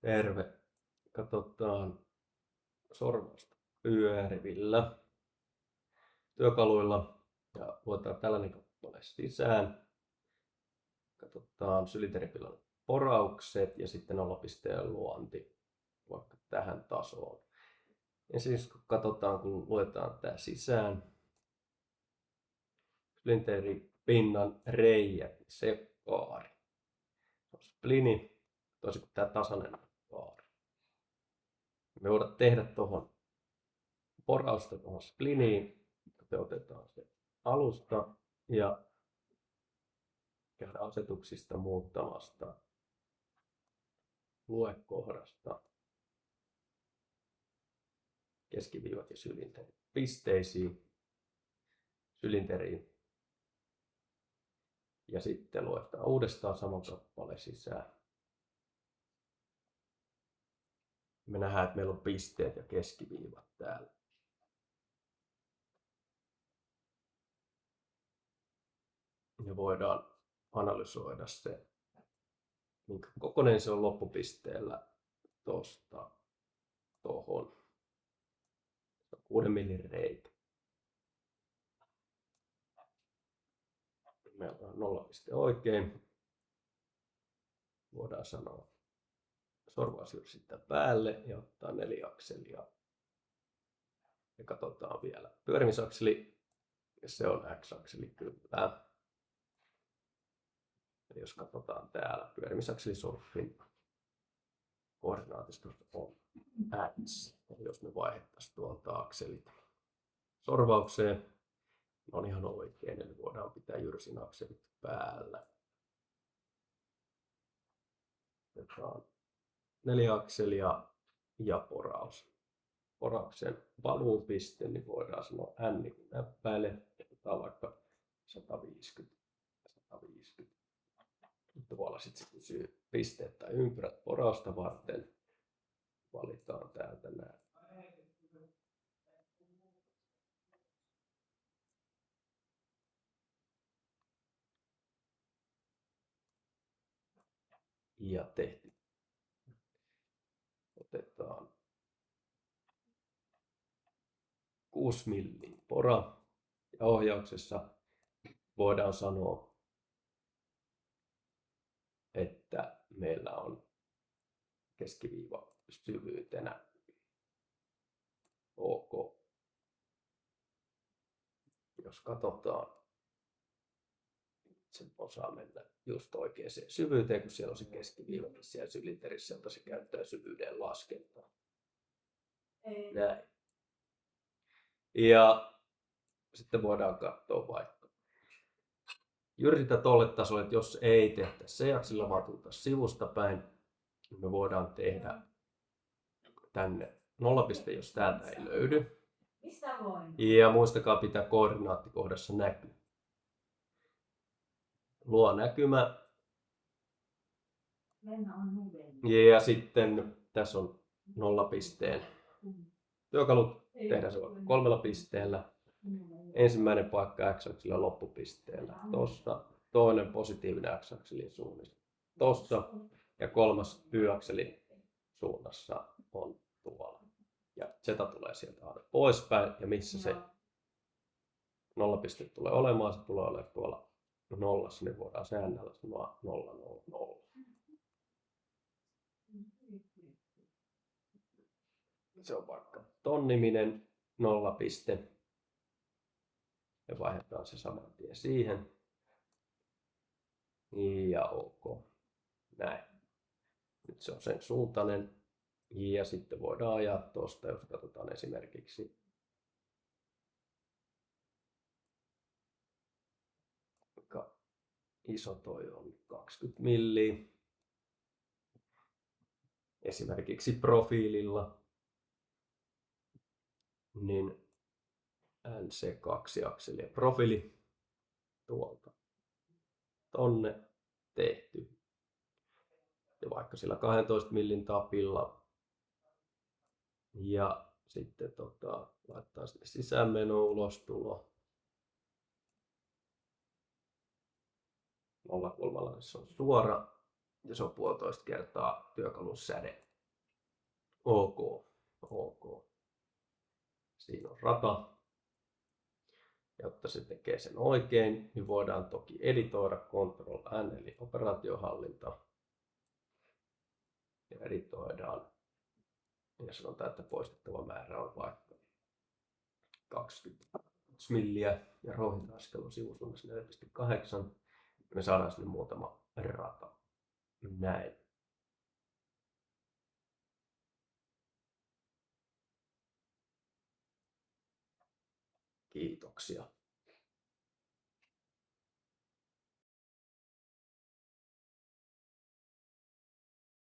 Terve. Katsotaan sorvausta pyörivillä työkaluilla ja luetaan tällainen kappale sisään. Katsotaan sylinteripillon poraukset ja sitten nollapisteen luonti vaikka tähän tasoon. Ensin kun katsotaan, kun luetaan tämä sisään, sylinteripinnan reijät, se kaari. Se on splini, toisin kuin tämä tasainen kaari. Me voidaan tehdä tuohon porausta tuohon spliniin, me otetaan se alusta ja käydään asetuksista muuttamasta luekohdasta keskiviivat ja sylinterin pisteisiin, sylinteriin. Ja sitten luetaan uudestaan sama kappale sisään. Me nähdään, että meillä on pisteet ja keskiviivat täällä. Ja voidaan analysoida se, minkä kokoinen se on loppupisteellä tuosta tuohon. 6 millin reikä. Meillä on 0 piste oikein. Voidaan sanoa sorvausjuuri sitten päälle ja ottaa 4 akselia. Ja katsotaan vielä pyörimisakseli. Se on x-akseli kyllä. Eli jos katsotaan täällä pyörimisakselisuurfin koordinaatista on x. Eli jos me vaihdettaisiin tuolta akselit sorvaukseen, on ihan oikein. Eli voidaan pitää jyrsin akselit päällä. Otetaan 4 akselia ja poraus. Porauksen valuupiste, niin voidaan sanoa n niin näppäile. Otetaan vaikka 150. Tuolla sitten se kysyy pisteet tai ympyrät porausta varten. Valitaan täältä nämä. Ja tehty. Otetaan 6 millin pora. Ja ohjauksessa voidaan sanoa, että meillä on keskiviiva syvyytenä OK. Jos katsotaan, se osaa mennä just oikeaan syvyyteen, kun siellä on se keskiviivakin siellä sylinterissä, jota se käyttää syvyyden laskentaan. Näin. Ja sitten voidaan katsoa vaikka jyrsitä tolle tasolle, että jos ei tehtä C-akselilla, vaan tultaisiin sivusta päin, niin me voidaan tehdä tänne nollapiste, jos täältä ei löydy. Ja muistakaa pitää koordinaattikohdassa näkyy. Luo näkymä. Ja sitten tässä on nollapisteen työkalut. Tehdään se vaikka 3 pisteellä. Ensimmäinen paikka x-akselilla loppupisteellä. Tosta. Toinen positiivinen x-akselin suunnassa. Tosta. Ja kolmas y-akselin suunnassa on tuolla. Ja z tulee sieltä aina poispäin. Ja missä se nollapiste tulee olemaan, se tulee olemaan tuolla nollassa, niin voidaan säännellä sanoa 0, 0, 0. Se on vaikka ton niminen nollapiste. Ja vaihdetaan se saman tien siihen. Ja OK. Näin. Nyt se on sen suuntainen. Ja sitten voidaan ajaa tuosta, jos katsotaan esimerkiksi iso toi on 20 milliä. Esimerkiksi profiililla, niin NC2-akseli ja profiili tuolta tonne tehty. Ja vaikka sillä 12 millin tapilla. Ja sitten laittaa sinne sisäänmeno, ulostulo. 0,3 se on suora ja se on 1,5 kertaa työkalun säde. Ok. Ok. Siinä on rata. Jotta se tekee sen oikein, niin voidaan toki editoida Ctrl+N eli operaatiohallinta. Ja editoidaan. Ja sanotaan, että poistettava määrä on vaikka 20 milliä ja rouhinta-askel on sivusuunnassa 4,8. Me saadaan sinne muutama rata. Näin. Kiitoksia.